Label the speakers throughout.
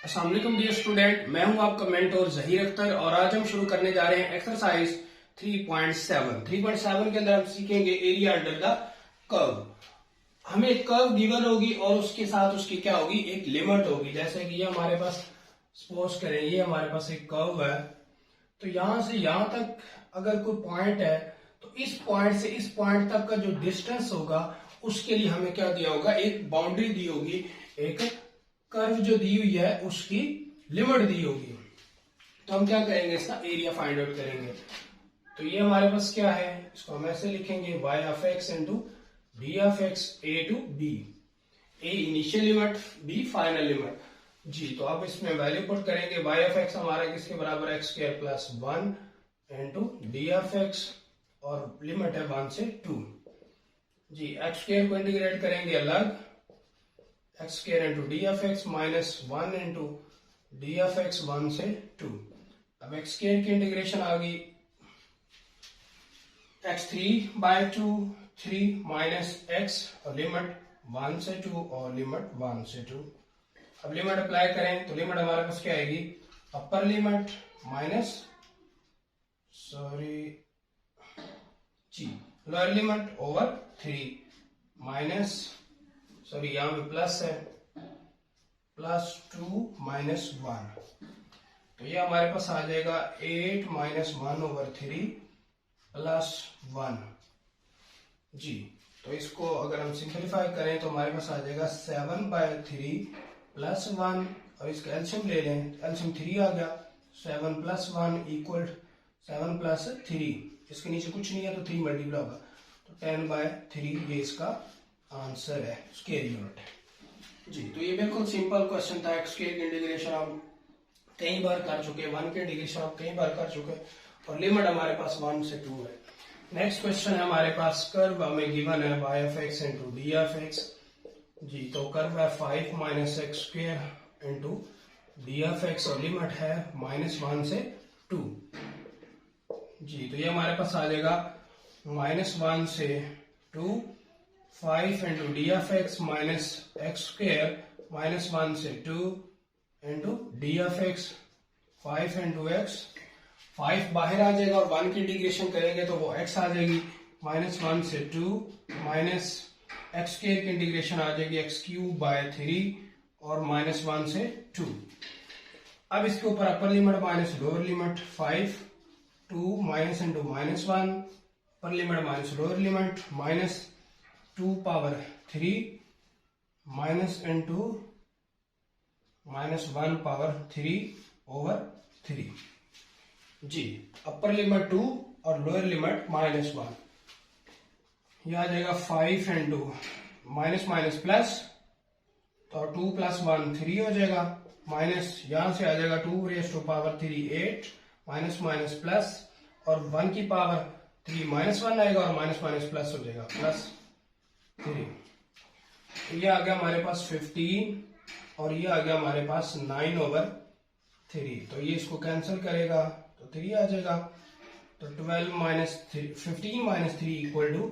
Speaker 1: अस्सलाम वालेकुम dear student, मैं हूं आपका मेंटोर जहीर अख्तर और आज हम शुरू करने जा रहे हैं एक्सरसाइज 3.7। 3.7 के अंदर हम सीखेंगे एरिया अंडर द कर्व। हमें एक कर्व गिवन होगी और उसके साथ उसकी क्या होगी, एक लिमिट होगी। जैसे कि ये हमारे पास सपोज करें, ये हमारे पास एक कर्व है, तो यहां से यहां तक अगर कोई पॉइंट है तो इस पॉइंट से इस पॉइंट तक का जो डिस्टेंस होगा उसके लिए हमें क्या दिया होगा, एक बाउंड्री दी होगी, एक कर्व जो दी हुई है उसकी लिमिट दी होगी। तो हम क्या करेंगे, इसका एरिया फाइंड आउट करेंगे। तो ये हमारे पास क्या है, इसको हम ऐसे लिखेंगे y of x into D of X A to B. A initial limit, B final limit. जी, तो अब इसमें वैल्यू पुट करेंगे। y ऑफ x हमारा किसके बराबर, X square plus 1 into D of X और लिमिट है 1 से 2। जी, एक्स स्क्वायर को इंटीग्रेट करेंगे अलग, X square into D of X minus 1 into D of X 1 से 2। अब एक्स स्क्वायर की इंटीग्रेशन आ गई x3/2 3 माइनस एक्स और लिमिट 1 से 2 और लिमिट 1 से 2। अब लिमिट अप्लाई करें तो लिमिट हमारे पास क्या आएगी, अपर limit minus lower limit over 3 minus यहां पे प्लस है, प्लस 2 माइनस 1। तो ये हमारे पास आ जाएगा 8 माइनस 1 ओवर 3 प्लस 1। जी, तो इसको अगर हम सिंपलीफाई करें तो हमारे पास आ जाएगा 7/3 प्लस 1 और इसका एलसीएम ले लें, एलसीएम 3 आ गया। 7 प्लस 1 इक्वल 7 प्लस 3, इसके नीचे कुछ नहीं है तो 3 मल्टीप्लाई होगा, तो 10/3 ये इसका आंसर है, स्क्वायर यूनिट। जी, तो ये बिल्कुल सिंपल क्वेश्चन था। एक्स स्क्वायर की इंटीग्रेशन हम कई बार कर चुके हैं, 1 की इंटीग्रेशन हम कई बार कर चुके हैं और लिमिट हमारे पास 1 से 2 है। नेक्स्ट क्वेश्चन है हमारे पास, कर्व हमें गिवन है y of x into D of X. जी, तो कर्व है 5 minus x square into D of X और लिमिट है -1 से 2। जी, तो ये हमारे पास आ जाएगा -1 से 2 5 into D of X minus x square -1 से 2 into D of x 5 into x. 5 बाहर आ जाएगा और 1 की इंटीग्रेशन करेंगे तो वो x आ जाएगी, -1 से 2 माइनस एक्स स्क्वायर की इंटीग्रेशन आ जाएगी x³/3 और -1 से 2। अब इसके ऊपर upper limit minus lower limit 5 2 minus into -1 अपर limit minus lower limit -2 power 3 minus into -1 power 3 over 3। जी, अपर लिमिट 2 और लोअर लिमिट -1। यह आ जाएगा 5 इंटू माइनस माइनस प्लस, तो 2 प्लस 1 3 हो जाएगा, माइनस यहां से आ जाएगा 2 raise to power 3 8 minus minus plus और 1 की पावर 3 -1 आएगा और माइनस माइनस प्लस हो जाएगा +3। ये आ गया हमारे पास 15 और ये आ गया हमारे पास 9 ओवर 3। तो ये इसको कैंसिल करेगा तो 3 आ जाएगा, तो 12 माइनस 15 माइनस 3 इक्वल टू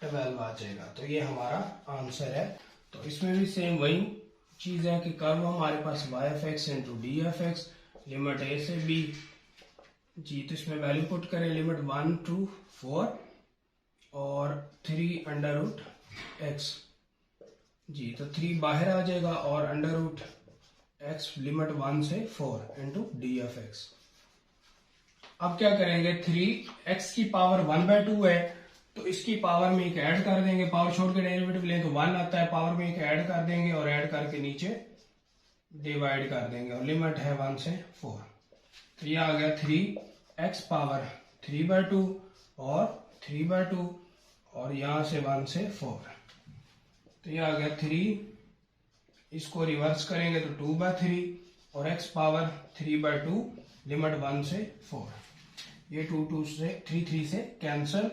Speaker 1: 12 आ जाएगा। तो ये हमारा आंसर है। तो इसमें भी सेम वही चीज है कि कर्व हमारे पास y of x into D of x, limit a से b। जी, तो इसमें वैल्यू पुट करें, लिमिट 1 to 4 और 3 अंडर रूट एक्स। जी, तो 3 बाहर आ जाएगा और अंडर रूट एक्स लिमिट 1 से 4 इंटू डी ऑफ एक्स। अब क्या करेंगे, 3x की पावर 1/2 है तो इसकी पावर में एक ऐड कर देंगे, पावर छोड़ के डेरिवेटिव लें तो 1 आता है, पावर में एक ऐड कर देंगे और ऐड करके नीचे डिवाइड कर देंगे और लिमिट है 1 से 4। तो ये आ गया 3x पावर 3/2 और 3/2 और यहां से 1 से 4। तो ये आ गया 3, इसको रिवर्स करेंगे तो 2/3 और x पावर 3/2 लिमिट 1 से 4। ये 2 से 3 से कैंसल,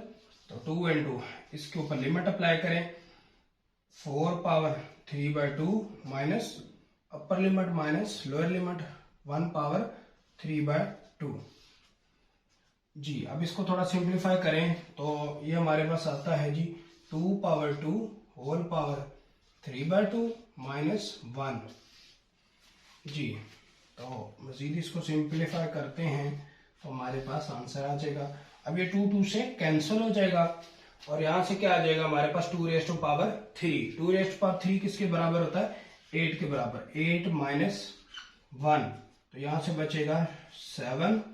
Speaker 1: तो 2 इंटू इसके ऊपर लिमिट अप्लाई करें, 4 पावर 3/2 माइनस अपर limit minus lower limit 1 power 3/2। जी, अब इसको थोड़ा सिंप्लीफाई करें तो ये हमारे पास आता है जी 2 पावर 2 होल पावर 3/2 माइनस 1। जी। तो मजीद इसको सिंप्लीफाई करते हैं तो हमारे पास आंसर आ जाएगा। अब ये 2 से कैंसिल हो जाएगा और यहां से क्या आ जाएगा हमारे पास 2 raise to power 3। 2 raise to power 3 किसके बराबर होता है? 8 के बराबर। 8 माइनस 1 तो यहां से बचेगा 7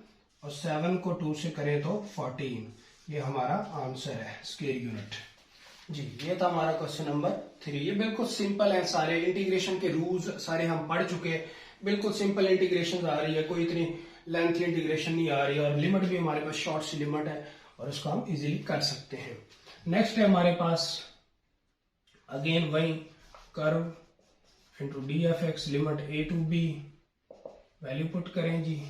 Speaker 1: और 7 को 2 से करें तो 14। ये हमारा आंसर है स्क्वायर यूनिट। जी, ये था हमारा क्वेश्चन नंबर 3। ये बिल्कुल सिंपल है, सारे इंटीग्रेशन के रूल्स सारे हम पढ़ चुके हैं। बिल्कुल सिंपल इंटीग्रेशन आ रही है, कोई इतनी लेंथी इंटीग्रेशन नहीं आ रही है और लिमिट भी हमारे पास शॉर्ट सी लिमिट है और उसको हम इजीली कर सकते हैं। नेक्स्ट है हमारे पास अगेन वही curve into D F X limit A to B, value put करें जी,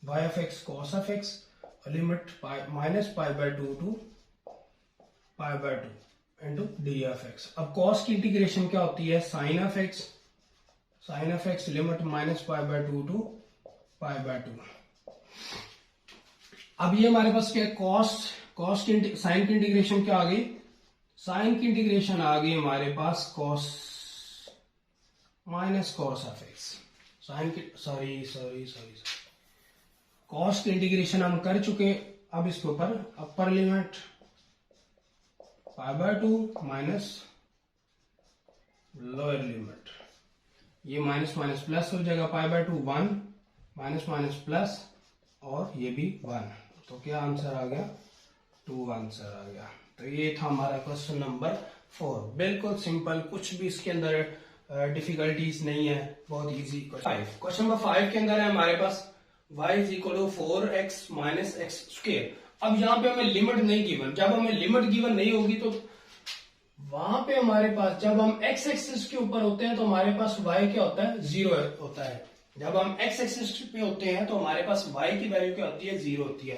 Speaker 1: Y F X cos F x और limit minus pi by 2 to pi by 2 into D F X. अब कॉस की integration क्या होती है? Sine F X, sine F X limit minus pi by 2 to pi by 2। अब ये हमारे पास क्या है? कॉस की साइन की इंटीग्रेशन क्या आ गई? साइन की इंटीग्रेशन आ गई हमारे पास cos minus cos F X. Sine की सॉरी कॉस की इंटीग्रेशन हम कर चुके। अब इसके ऊपर upper limit pi by 2 minus lower limit, ये माइनस माइनस प्लस हो जाएगा, pi by 2 1 minus minus plus और ये भी 1। तो क्या आंसर आ गया? 2 आंसर आ गया। तो ये था हमारा क्वेश्चन नंबर 4। बिल्कुल सिंपल, कुछ भी इसके अंदर डिफिकल्टीज नहीं है, बहुत इजी। क्वेश्चन नंबर 5 के अंदर है हमारे पास y is equal to 4x minus x square. अब यहाँ पे हमें लिमिट नहीं गिवन। जब हमें लिमिट गिवन नहीं होगी तो वहां पे हमारे पास जब हम x एक्सिस के ऊपर होते हैं तो हमारे पास y क्या होता है? 0 होता है। जब हम x एक्सिस पे होते हैं तो हमारे पास y की वैल्यू क्या होती है? 0 होती है।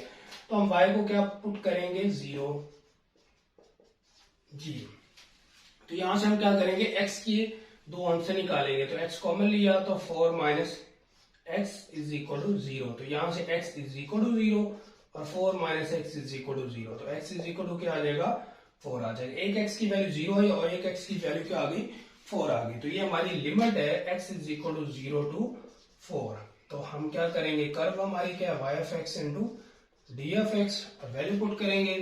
Speaker 1: तो हम y को क्या पुट करेंगे? 0 जी। तो यहां से हम क्या करेंगे? x की दो आंसर निकालेंगे तो x कॉमन लिया तो 4 minus x is equal to 0। तो यहां से x इज इक्वल टू 0 और 4 minus x is equal to 0। तो x इज इक्वल टू क्या आ जाएगा? 4 आ जाएगा। एक x की वैल्यू 0 है और एक x की वैल्यू क्या आ गई? 4 आ गई। तो ये हमारी लिमिट है x is equal to 0 to 4। तो हम क्या करेंगे? कर्व हमारी क्या है? Y F x into D F x और वैल्यू पुट करेंगे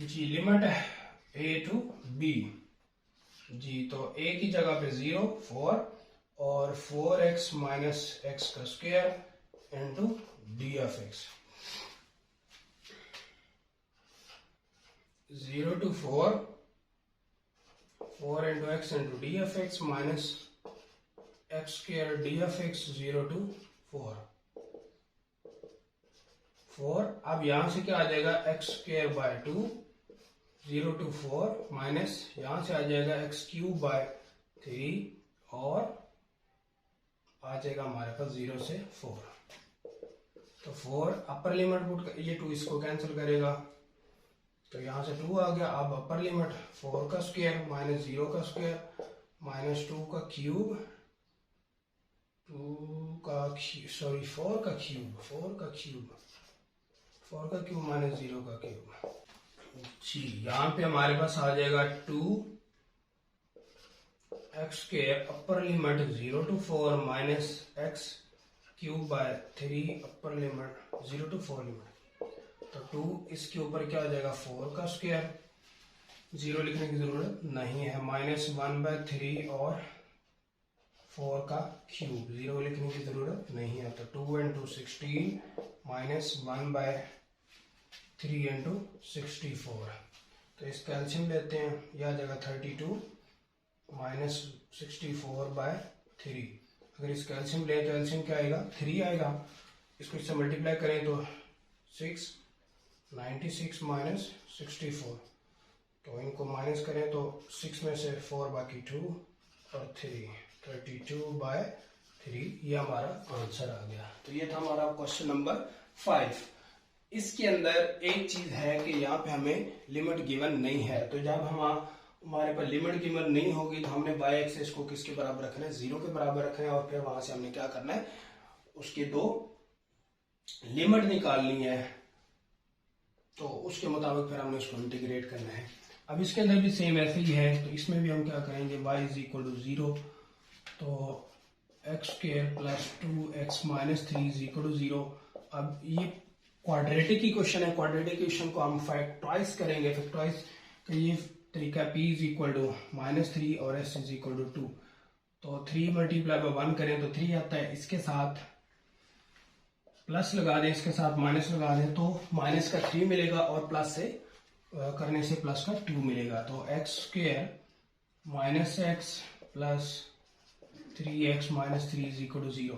Speaker 1: जी। लिमिट है a टू b जी। तो a की जगह पे 0 4 और 4x माइनस एक्स का square into D F x. 0 to 4 into x into dfx minus x square dfx 0 to 4। अब यहां से क्या आ जाएगा? x square by 2 0 to 4 minus यहां से आ जाएगा x क्यूब बाय 3 और आ जाएगा हमारे पास 0 से 4। तो 4 अपर लिमिट पुट, ये 2 इसको कैंसिल करेगा तो यहां से 2 आ गया। अब अपर लिमिट 4 का स्क्वायर माइनस 0 का स्क्वायर माइनस 2 का क्यूब 4 का क्यूब माइनस 0 का क्यूब जी। यहाँ पे हमारे पास आ जाएगा 2 x square upper limit 0 to 4 minus x cube by 3 upper limit 0 to 4 limit. तो 2 इसके ऊपर क्या आ जाएगा? 4 का स्क्वायर, 0 लिखने की जरूरत नहीं है, माइनस 1 बाय 3 और 4 का क्यूब, 0 लिखने की जरूरत नहीं है। तो 2 into 16 माइनस 1 बाय 3 into 64। तो इस कैल्शियम लेते हैं, यह आ जाएगा 32 माइनस 64 बाय 3। अगर इस कैल्शियम ले तो कैल्शियम क्या आएगा? 3 आएगा। इसको इससे मल्टीप्लाई करें तो 96 माइनस 64। तो इनको माइनस करें तो 6 में से 4 बाकी 2 और 3 32 बाय 3। ये हमारा आंसर आ गया। तो ये था हमारा क्वेश्चन नंबर 5। इसके अंदर एक चीज है कि यहाँ पे हमें लिमिट गिवन नहीं है। तो जब हमारे पास लिमिट गिवन नहीं होगी तो हमने y एक्सिस को किसके बराबर रखना है? 0 के बराबर रखना है और फिर वहां से हमने क्या करना है? उसके दो लिमिट निकालनी है। तो उसके मुताबिक फिर हमने उसको इंटीग्रेट करना है। अब इसके अंदर भी सेम ऐसे ही है। तो इसमें भी हम क्या करेंगे? y is equal to 0। तो x square plus 2x minus 3 is equal to 0। अब ये क्वाड्रेटिक इक्वेशन है, क्वाड्रेटिक इक्वेशन को हम फैक्टराइज करेंगे। फैक्टराइज का ये तरीका p इज इक्वल टू -3 और s इज इक्वल टू 2। तो 3 मल्टीप्लाई बाय 1 करें तो 3 आता है, इसके साथ प्लस लगा दें, इसके साथ माइनस लगा दें तो माइनस का 3 मिलेगा और प्लस से करने से प्लस का 2 मिलेगा। तो x square minus x plus 3x minus 3 is equal to 0।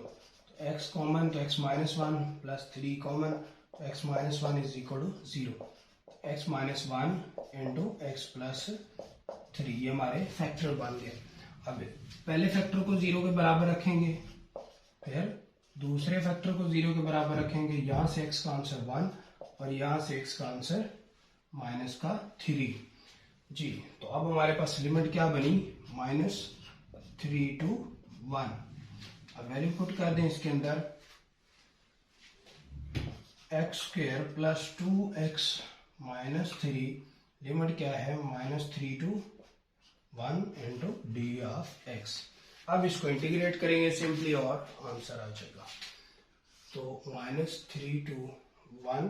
Speaker 1: तो x कॉमन तो x माइनस 1 प्लस 3 कॉमन तो x minus 1 is equal to 0। x minus 1 into x plus 3, ये हमारे फैक्टर बन गए। अब पहले फैक्टर को 0 के बराबर रखेंगे, फिर दूसरे फैक्टर को 0 के बराबर रखेंगे। यहां से x का आंसर 1 और यहां से x का आंसर माइनस का 3 जी। तो अब हमारे पास लिमिट क्या बनी, -3 to 1। अब वैल्यू पुट कर दें इसके अंदर, x square plus 2x minus 3, limit क्या है -3 to 1 into D of x। अब इसको इंटीग्रेट करेंगे सिंपली और आंसर आ जाएगा। तो -3 to 1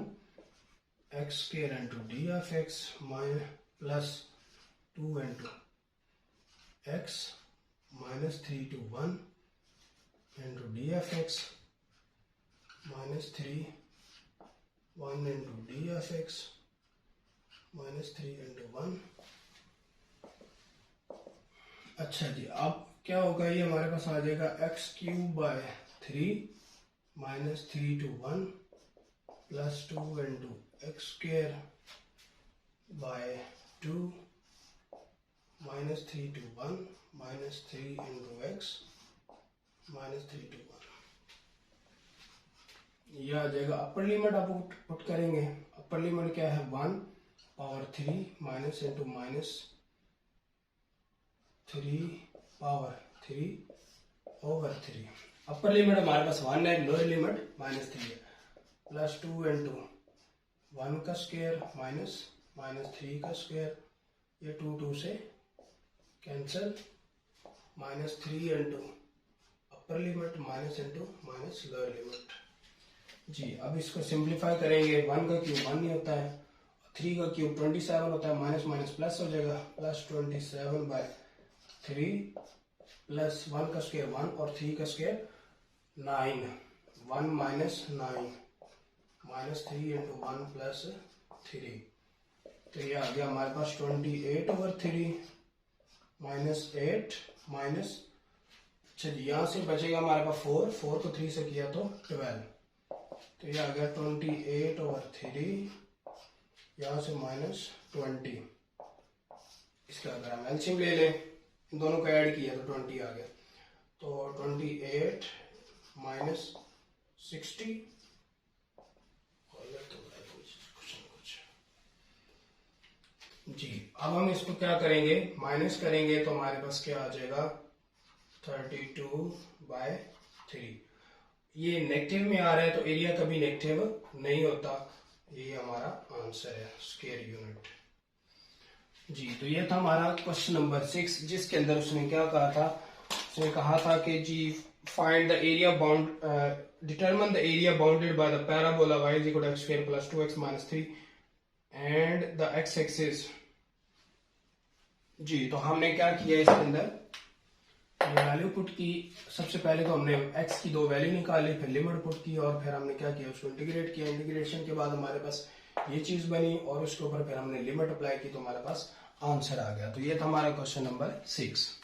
Speaker 1: x square into D of x plus 2 into x -3 to 1 into D of x -3 1 into D of x -3 into 1। अच्छा जी, अब क्या होगा, ये हमारे पास आ जाएगा x³ by 3 -3 to 1 plus 2 into x square by 2 -3 to 1 -3 into x -3 to 1। यह आ जाएगा। अपर लिमिट आप पुट करेंगे, अपर लिमिट क्या है 1 power 3 minus into -3 power 3 over 3। Upper limit हमारे पास 1 है, लोअर लिमिट -3 है, प्लस 2 इंटू 1 का स्क्वायर माइनस -3 का स्क्वायर, ये 2 से cancel, -3 into upper limit minus into minus lower limit जी। अब इसको सिंप्लीफाई करेंगे, 1 का क्यूब 1 नहीं होता है, 3 का क्यूब 27 होता है, माइनस माइनस प्लस हो जाएगा, प्लस 27 बाय 3 प्लस 1 का स्क्वायर 1 और 3 का स्क्वायर 9, 1 माइनस 9 -3 इंटू 1 प्लस 3। तो ये आ गया हमारे पास 28 ओवर 3 -8 माइनस, अच्छा जी, यहाँ से बचेगा हमारे पास 4 को 3 से किया तो 12। तो ये आ गया 28 ओवर 3, यहाँ से -20। इसका अगर हम एलसीएम ले लें, इन दोनों को ऐड किया तो 20 आ गया। तो 28 माइनस 60 जी। अब हम इसको क्या करेंगे, माइनस करेंगे तो हमारे पास क्या आ जाएगा 32/3। ये नेगेटिव में आ रहा है तो एरिया कभी नेगेटिव नहीं होता, ये हमारा आंसर है, स्क्वायर यूनिट जी। तो ये था हमारा क्वेश्चन नंबर 6, जिसके अंदर उसने क्या कहा था, उसने कहा था कि जी find the area bound, determine the area bounded by the parabola y = x² + 2x - 3 and the x axis जी। तो हमने क्या किया, इसके अंदर वैल्यू पुट की। सबसे पहले तो हमने x की 2 वैल्यू निकाली, फिर लिमिट पुट की और फिर हमने क्या किया, उसको इंटीग्रेट किया। इंटीग्रेशन के बाद हमारे पास ये चीज बनी और उसके ऊपर फिर हमने लिमिट अप्लाई की तो हमारे पास आंसर आ गया। तो ये था हमारा क्वेश्चन नंबर 6।